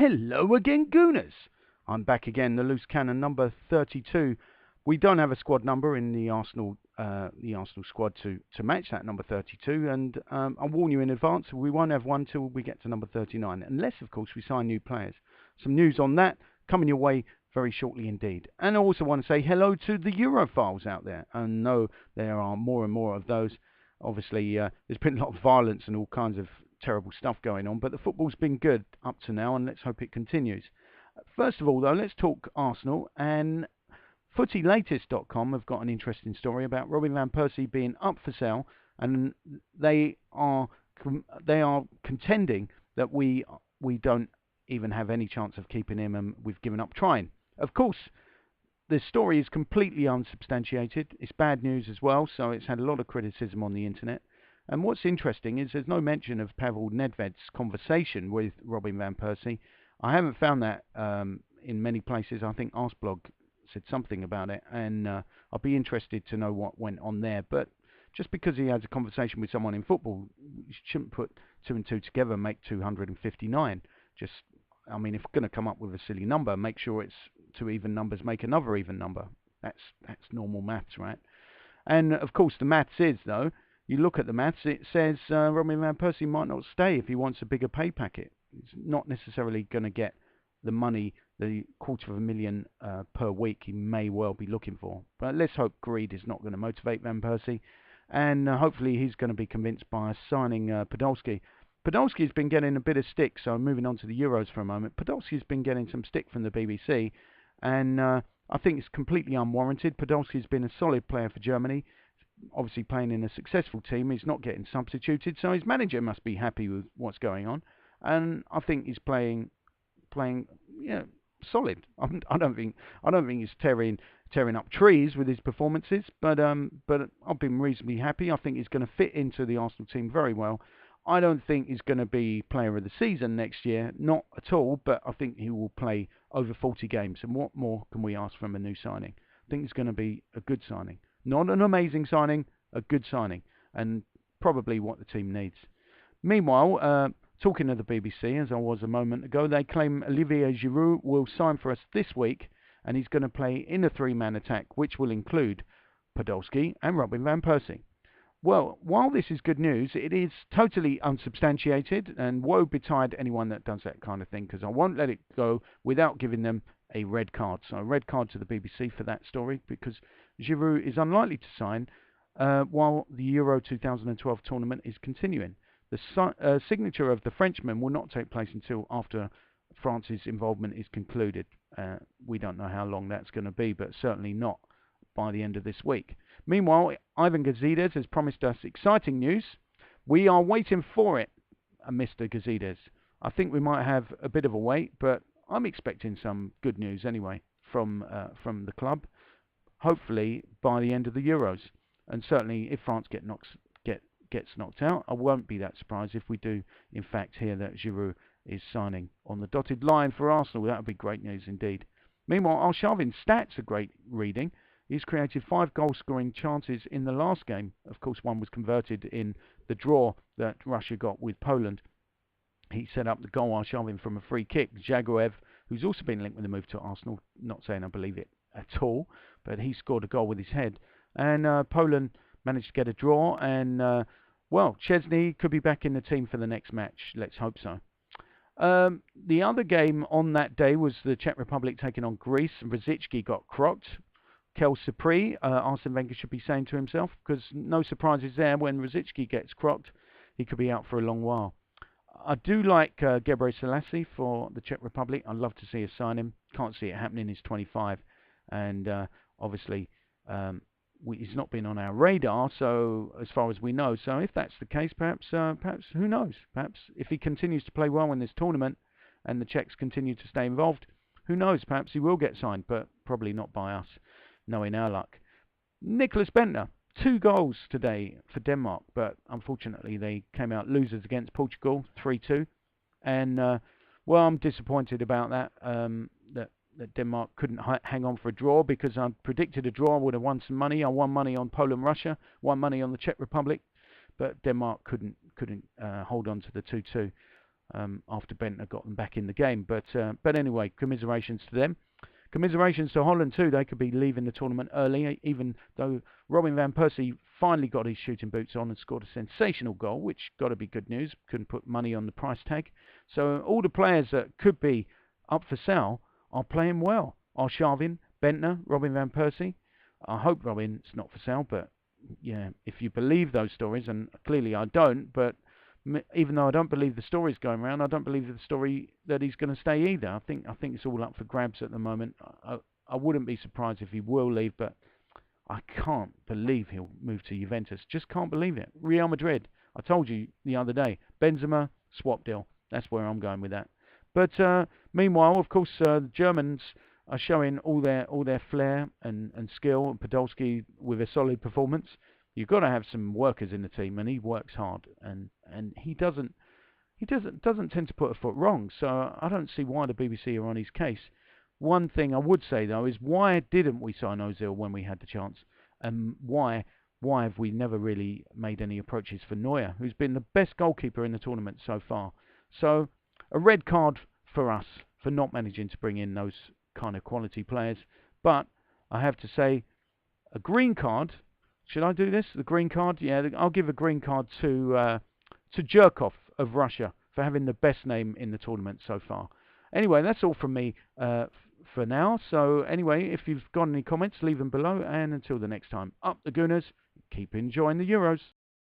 Hello again, Gooners. I'm back again, the loose cannon number 32. We don't have a squad number in the Arsenal squad to match that number 32, and I'll warn you in advance, we won't have one till we get to number 39, unless, of course, we sign new players. Some news on that coming your way very shortly indeed. And I also want to say hello to the Europhiles out there. I know there are more and more of those. Obviously, there's been a lot of violence and all kinds of terrible stuff going on, but the football's been good up to now, and let's hope it continues. First of all, though, let's talk Arsenal, and FootyLatest.com have got an interesting story about Robin van Persie being up for sale, and they are contending that we don't even have any chance of keeping him, and we've given up trying. Of course, the story is completely unsubstantiated. It's bad news as well, so it's had a lot of criticism on the internet. And what's interesting is there's no mention of Pavel Nedved's conversation with Robin van Persie. I haven't found that in many places. I think Arsblog said something about it, and I'll be interested to know what went on there. But just because he has a conversation with someone in football, you shouldn't put 2 and 2 together and make 259. I mean, if you're going to come up with a silly number, make sure it's 2 even numbers make another even number. That's normal maths, right? And of course, the maths is, though, you look at the maths, it says Robin van Persie might not stay if he wants a bigger pay packet. He's not necessarily going to get the money, the $250,000 per week he may well be looking for. But let's hope greed is not going to motivate Van Persie, and hopefully he's going to be convinced by signing Podolski. Podolski's been getting a bit of stick, so moving on to the Euros for a moment. Podolski's been getting some stick from the BBC, and I think it's completely unwarranted. Podolski's been a solid player for Germany, obviously playing in a successful team. He's not getting substituted, so his manager must be happy with what's going on, and I think he's playing solid. I don't think he's tearing up trees with his performances, but I've been reasonably happy. I think he's going to fit into the Arsenal team very well. I don't think he's going to be player of the season next year, not at all, but I think he will play over 40 games, and what more can we ask from a new signing? I think it's going to be a good signing. Not an amazing signing, a good signing, and probably what the team needs. Meanwhile, talking of the BBC, as I was a moment ago, they claim Olivier Giroud will sign for us this week, and he's going to play in a 3-man attack, which will include Podolski and Robin van Persie. Well, while this is good news, it is totally unsubstantiated, and woe betide anyone that does that kind of thing, because I won't let it go without giving them a red card. So a red card to the BBC for that story, because Giroud is unlikely to sign while the Euro 2012 tournament is continuing. The signature of the Frenchman will not take place until after France's involvement is concluded. We don't know how long that's going to be, but certainly not by the end of this week. Meanwhile, Ivan Gazidis has promised us exciting news. We are waiting for it, Mr. Gazidis. I think we might have a bit of a wait, but I'm expecting some good news anyway from the club. Hopefully by the end of the Euros, and certainly if France gets knocked out, I won't be that surprised if we do in fact hear that Giroud is signing on the dotted line for Arsenal. That would be great news indeed. Meanwhile, Arshavin's stats are great reading. He's created 5 goal-scoring chances in the last game. Of course, one was converted in the draw that Russia got with Poland. He set up the goal, Arshavin, from a free kick. Jaguev, who's also been linked with a move to Arsenal, not saying I believe it at all, but he scored a goal with his head. And Poland managed to get a draw, and well, Chesney could be back in the team for the next match. Let's hope so. The other game on that day was the Czech Republic taking on Greece, and Rosicky got crocked. Kel Sapri, Arsene Wenger should be saying to himself, because no surprises there. When Rosicky gets crocked, he could be out for a long while. I do like Gebre Selassie for the Czech Republic. I'd love to see us sign him. Can't see it happening. He's 25, and obviously he's not been on our radar, so as far as we know. So if that's the case, perhaps who knows? Perhaps if he continues to play well in this tournament, and the Czechs continue to stay involved, who knows? Perhaps he will get signed, but probably not by us, knowing our luck. Nicholas Bentner, 2 goals today for Denmark, but unfortunately they came out losers against Portugal, 3-2. And well, I'm disappointed about that. That Denmark couldn't hang on for a draw, because I predicted a draw. I would have won some money. I won money on Poland, Russia, won money on the Czech Republic, but Denmark couldn't hold on to the 2-2. after Bentner got them back in the game. But anyway, commiserations to them. Commiserations to Holland too. They could be leaving the tournament early, even though Robin van Persie finally got his shooting boots on and scored a sensational goal, which got to be good news. Couldn't put money on the price tag. So all the players that could be up for sale are playing well. Arshavin, Bentner, Robin van Persie. I hope Robin's not for sale, but yeah, if you believe those stories, and clearly I don't, but even though I don't believe the story's going around, I don't believe the story that he's going to stay either. I think it's all up for grabs at the moment. I wouldn't be surprised if he will leave, but I can't believe he'll move to Juventus. Just can't believe it. Real Madrid. I told you the other day. Benzema, swap deal. That's where I'm going with that. But meanwhile, of course, the Germans are showing all their flair and skill. And Podolski with a solid performance. You've got to have some workers in the team, and he works hard, and he doesn't tend to put a foot wrong. So I don't see why the BBC are on his case. One thing I would say though is, why didn't we sign Ozil when we had the chance, and why have we never really made any approaches for Neuer, who's been the best goalkeeper in the tournament so far? So a red card for us for not managing to bring in those kind of quality players. But I have to say, a green card. Should I do this? The green card? Yeah, I'll give a green card to Jerkov of Russia for having the best name in the tournament so far. Anyway, that's all from me for now. So anyway, if you've got any comments, leave them below. And until the next time, up the Gooners. Keep enjoying the Euros.